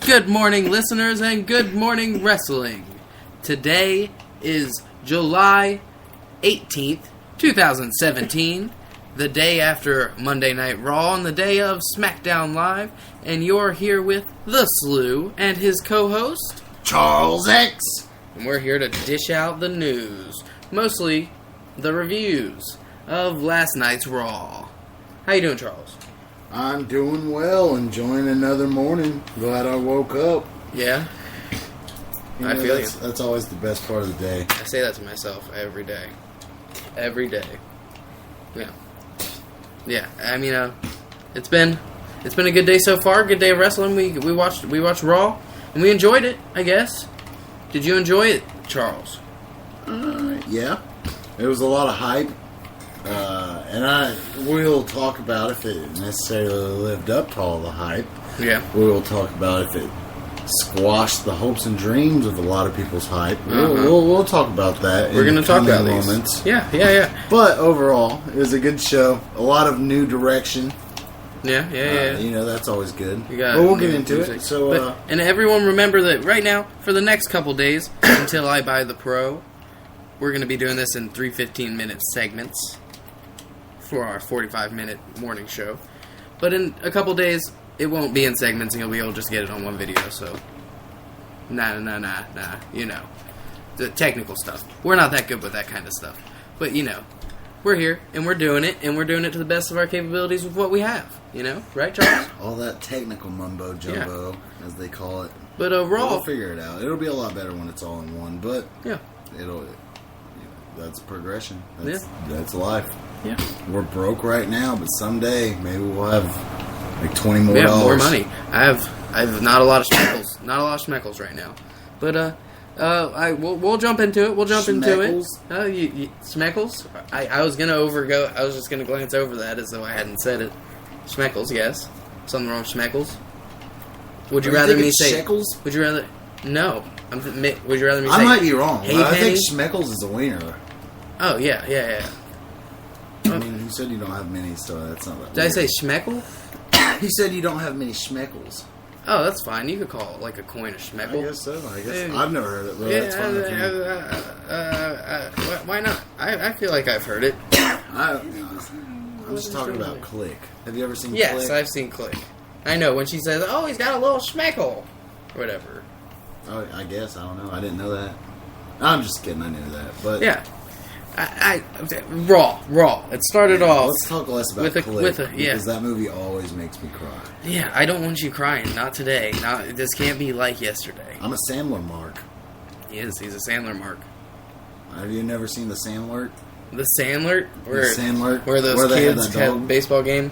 Good morning, listeners, and good morning, wrestling. Today is July 18th, 2017, the day after Monday Night Raw and the day of SmackDown Live, and you're here with the Slew and his co-host, Charles X. And we're here to dish out the news, mostly the reviews of last night's Raw. How you doing, Charles? I'm doing well, enjoying another morning. Glad I woke up. Yeah? I feel that's always the best part of the day. I say that to myself every day. Every day. Yeah. Yeah, I mean, it's been a good day so far. Good day of wrestling. We watched Raw, and we enjoyed it, I guess. Did you enjoy it, Charles? Yeah. It was a lot of hype. And we'll talk about if it necessarily lived up to all the hype. Yeah. We'll talk about if it squashed the hopes and dreams of a lot of people's hype. We'll talk about that. We're going to talk about moments. These. Yeah. But overall, it was a good show. A lot of new direction. Yeah. That's always good. But we'll get into it. So, and everyone remember that right now, for the next couple days, until I buy the Pro, we're going to be doing this in 3 15-minute segments for our 45-minute morning show. But in a couple days, it won't be in segments, and you'll be able to just get it on one video, so... Nah. The technical stuff. We're not that good with that kind of stuff. But, we're here, and we're doing it to the best of our capabilities with what we have. Right, Charles? All that technical mumbo-jumbo, as they call it. But Raw... We'll figure it out. It'll be a lot better when it's all in one, but... Yeah. That's progression. That's life. Yeah. We're broke right now, but someday maybe we'll have like $20 more. We have more money. I have not a lot of schmeckles. Not a lot of schmeckles right now. But we'll jump into it. Schmeckles? I was gonna I was just gonna glance over that as though I hadn't said it. Schmeckles, yes. Something wrong with schmeckles? Would you rather me say shekels? Would you rather? No. Would you rather me say? I might be wrong. Hey, I think schmeckles is a wiener. Oh yeah. I mean, you said you don't have many, so that's not that. Did I say schmeckle? He said you don't have many schmeckles. Oh, that's fine. You could call it like a coin a schmeckle. I guess so. I've never heard it, but that's fine with me. Why not? I feel like I've heard it. I'm just talking about Click. Have you ever seen Click? Yes, I've seen Click. I know, when she says, oh, he's got a little schmeckle. Or whatever. Oh, I guess. I don't know. I didn't know that. I'm just kidding. I knew that. But yeah. Raw. It started off. Let's talk less about Click, because that movie always makes me cry. Yeah, I don't want you crying. Not today. This can't be like yesterday. I'm a Sandler mark. He's a Sandler mark. Have you never seen the Sandler? The Sandler? Where those kids had a baseball game?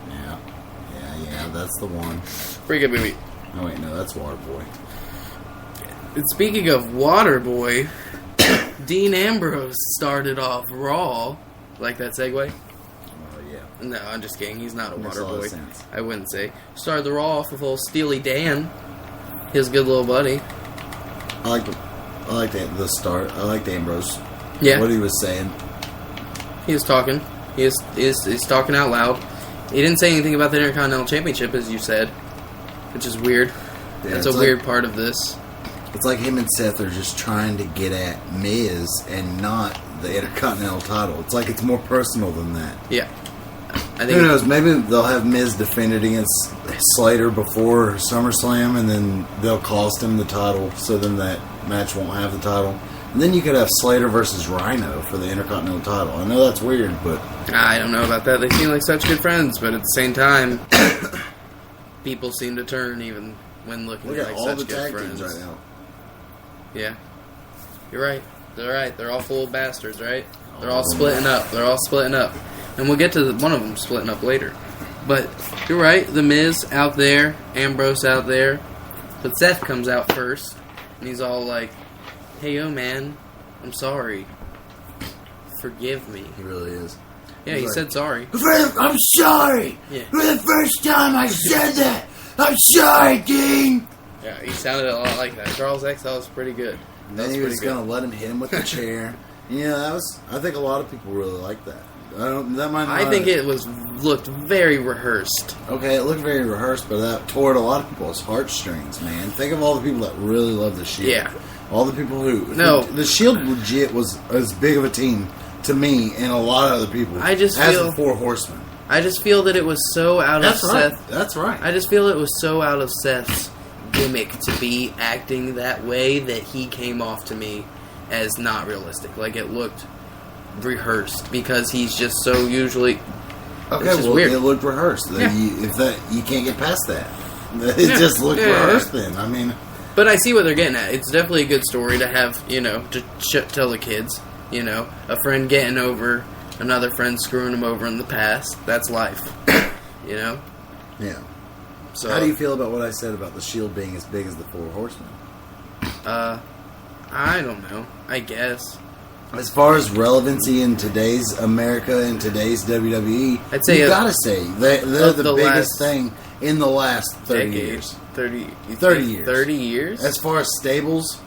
Yeah, that's the one. Pretty good movie. Oh wait, no, that's Waterboy. And speaking of Waterboy, Dean Ambrose started off Raw. Like that segue? Yeah. No, I'm just kidding. He's not a Makes water a lot boy. of sense. I wouldn't say. Started the Raw off with old Steely Dan, his good little buddy. I like the start. I liked Ambrose. Yeah. What he was saying. He was talking. He's talking out loud. He didn't say anything about the Intercontinental Championship, as you said, which is weird. Yeah, That's a weird part of this. It's like him and Seth are just trying to get at Miz and not the Intercontinental title. It's like it's more personal than that. Yeah. I think who knows? Maybe they'll have Miz defend it against Slater before SummerSlam, and then they'll cost him the title, so then that match won't have the title. And then you could have Slater versus Rhino for the Intercontinental title. I know that's weird, but... I don't know about that. They seem like such good friends, but at the same time, people seem to turn even when looking like such good friends. Right now. Yeah. You're right. They're right. They're all full of bastards, right? They're all splitting up. And we'll get to one of them splitting up later. But you're right. The Miz out there. Ambrose out there. But Seth comes out first. And he's all like, hey, yo, man. I'm sorry. Forgive me. He really is. Yeah, he said sorry. I'm sorry. Yeah. For the first time I said that. I'm sorry, Dean. Yeah, he sounded a lot like that. Charles X, that was pretty good. And then he was going to let him hit him with the chair. Yeah, I think a lot of people really like that. That might not I think it looked very rehearsed. Okay, it looked very rehearsed, but that tore at a lot of people's heartstrings, man. Think of all the people that really love the Shield. Yeah. All the people who... No. The Shield legit was as big of a team to me and a lot of other people I just as feel... the Four Horsemen. I just feel that it was so out of Seth... That's right. I just feel it was so out of Seth's gimmick to be acting that way that he came off to me as not realistic. Like, it looked rehearsed because he's just so usually... Okay, it's just well, weird. it looked rehearsed. Yeah. You can't get past that. It just looked rehearsed then. I mean... But I see what they're getting at. It's definitely a good story to have, to tell the kids. A friend getting over another friend screwing him over in the past. That's life. Yeah. So how do you feel about what I said about the Shield being as big as the Four Horsemen? I don't know. I guess. As far as relevancy in today's America and today's WWE, I'd say you gotta say they're the biggest last thing in the last 30 decade. years. 30 years. 30 years? As far as stables,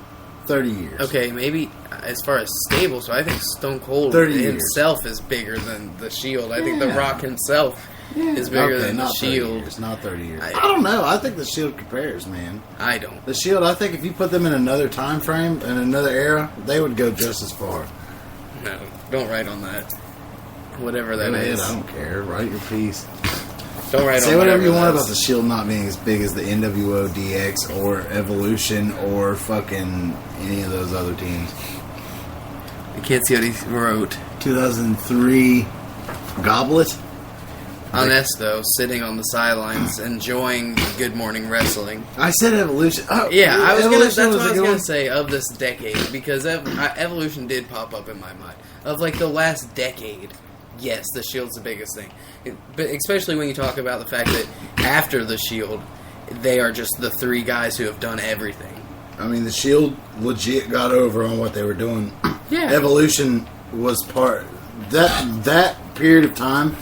30 years. Okay, maybe as far as stables, so I think Stone Cold 30 himself is bigger than the Shield. I think The Rock himself is bigger than the Shield. It's not 30 years. I don't know. I think the Shield compares, man. I don't. The Shield, I think if you put them in another time frame, in another era, they would go just as far. No, don't write on that. Whatever that Go ahead, is. I don't care. Write your piece. Don't write Say on whatever you want that about the Shield not being as big as the NWO DX or Evolution or fucking any of those other teams. I can't see what he wrote. 2003 Goblet? Honest, though, sitting on the sidelines, enjoying Good Morning Wrestling. I said Evolution. Oh, Yeah, that's what I was a good going one. to say of this decade, because Evolution did pop up in my mind. Of, like, the last decade, yes, the Shield's the biggest thing. But especially when you talk about the fact that after the Shield, they are just the three guys who have done everything. I mean, the Shield legit got over on what they were doing. Yeah. Evolution was part... That period of time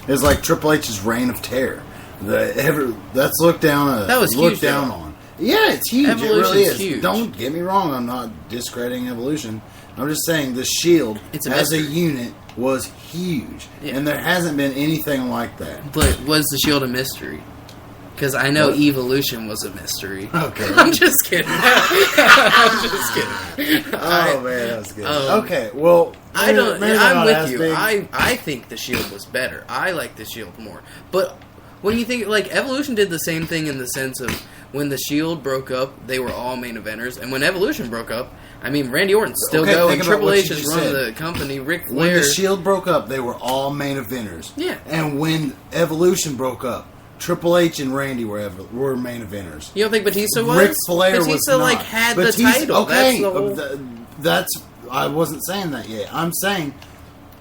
is like Triple H's reign of terror. That's looked down. That was looked huge, down though. on. Yeah, it's huge. Evolution's it really is. huge. Don't get me wrong. I'm not discrediting Evolution. I'm just saying the Shield It's a as a mystery. unit was huge, Yeah. and there hasn't been anything like that. But was the Shield a mystery? Because I know Evolution was a mystery. Okay. I'm just kidding. I'm just kidding. Oh man, that was good. um, Okay, well, I don't. maybe they're I'm not with as you. big. I think the Shield was better. I like the Shield more. But when you think like Evolution did the same thing in the sense of when the Shield broke up, they were all main eventers, and when Evolution broke up, I mean Randy Orton's still Okay, going. think about Triple what H you is just running said. the company. Ric When Flair. the Shield broke up, they were all main eventers. Yeah. And when Evolution broke up, Triple H and Randy were main eventers. You don't think Batista was? Ric Flair Batista was not. like had Batista, the title. Okay, That's the whole. that's I wasn't saying that yet. I'm saying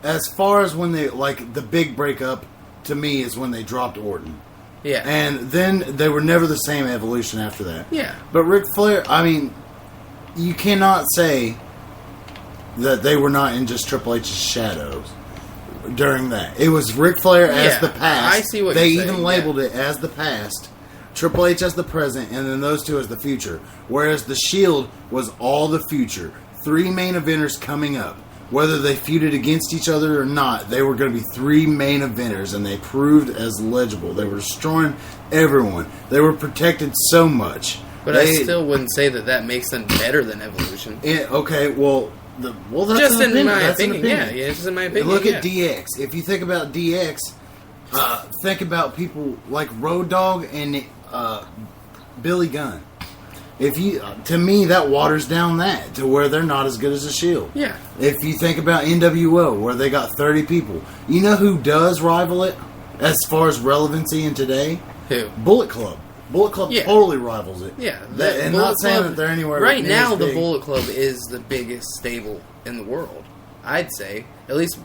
as far as when they like the big breakup to me is when they dropped Orton. Yeah. And then they were never the same Evolution after that. Yeah. But Ric Flair, I mean, you cannot say that they were not in just Triple H's shadows during that. It was Ric Flair as Yeah, the past. I see what they you're even saying, labeled it as the past. Triple H as the present, and then those two as the future. Whereas the Shield was all the future. 3 main eventers coming up. Whether they feuded against each other or not, they were going to be 3 main eventers, and they proved as legible. They were destroying everyone. They were protected so much. But I still wouldn't say that makes them better than Evolution. Okay, well, that's Just an in opinion. my That's an opinion, opinion. yeah, just in my opinion. Look yeah. at DX. If you think about DX, think about people like Road Dogg and Billy Gunn. To me, that waters down that to where they're not as good as the Shield. Yeah. If you think about NWO, where they got 30 people, you know who does rival it as far as relevancy in today? Who? Bullet Club. Bullet Club Yeah. totally rivals it. Yeah. And Bullet not saying Club- that they're anywhere right near now, as the big. Bullet Club is the biggest stable in the world. I'd say at least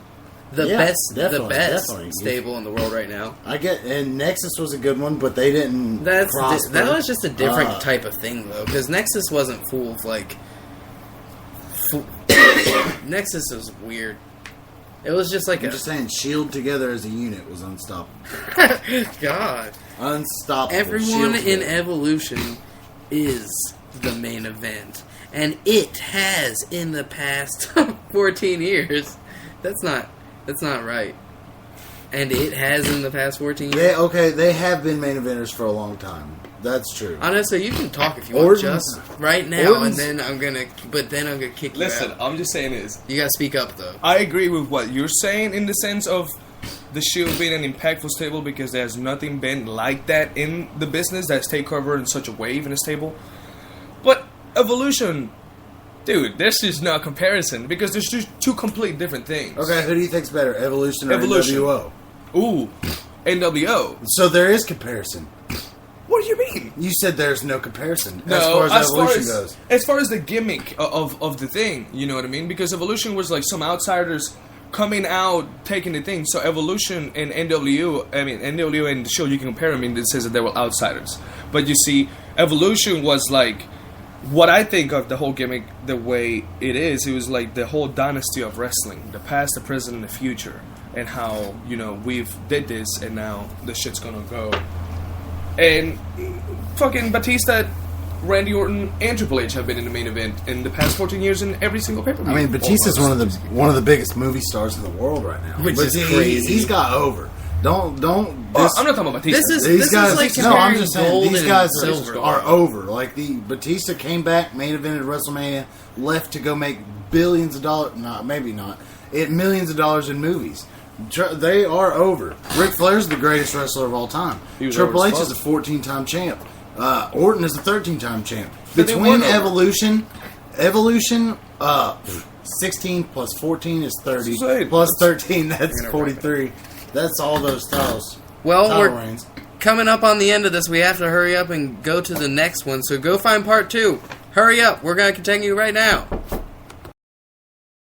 the Yeah, best definitely. stable in the world right now. And Nexus was a good one, but they didn't. That prosper. was just a different type of thing though, because Nexus wasn't full of like. Nexus was weird. It was just like I'm just saying, Shield together as a unit was unstoppable. God. Unstoppable. Everyone Shield in together. Evolution is the main event. And it has in the past 14 years. That's not right. And it has in the past 14 They years. they have been main eventers for a long time. That's true. Honestly, you can talk if you want, just right now, and then I'm gonna kick you Listen, out. I'm just saying is, You gotta speak up, though. I agree with what you're saying in the sense of the Shield being an impactful stable because there's nothing been like that in the business that's take over in such a wave in a stable. But Evolution, dude, there's just no comparison because there's just two complete different things. Okay, who do you think's better, Evolution or Evolution. NWO? Ooh, NWO. So there is comparison. What do you mean? You said there's no comparison No, as far as Evolution goes. As far as the gimmick of the thing, you know what I mean? Because Evolution was like some outsiders coming out, taking the thing. So Evolution and NWO and the show, you can compare them in the sense that they were outsiders. But you see, Evolution was like, what I think of the whole gimmick, the way it was like the whole dynasty of wrestling. The past, the present, and the future. And how, we've did this and now the shit's gonna go. And fucking Batista, Randy Orton, and Triple H have been in the main event in the past 14 years in every single pay-per-view. I mean, Batista's one of the biggest movie stars in the world right now. Which is He- crazy. He's got over. Don't. I'm not talking about Batista. These guys, like no, I'm comparing just saying gold these and guys silver. are over. Like the Batista came back, main evented WrestleMania, left to go make billions of dollars. No, maybe not. Millions of dollars in movies. They are over. Ric Flair's the greatest wrestler of all time. Triple over H as is a fuck. 14-time champ. Orton is a 13-time champ. But they Between weren't Evolution, 16 plus 14 is 30. Say, Plus 13, that's gonna 43. That's all those titles. Well, Title we're reigns. coming up on the end of this. We have to hurry up and go to the next one. So go find part 2. Hurry up. We're going to continue right now.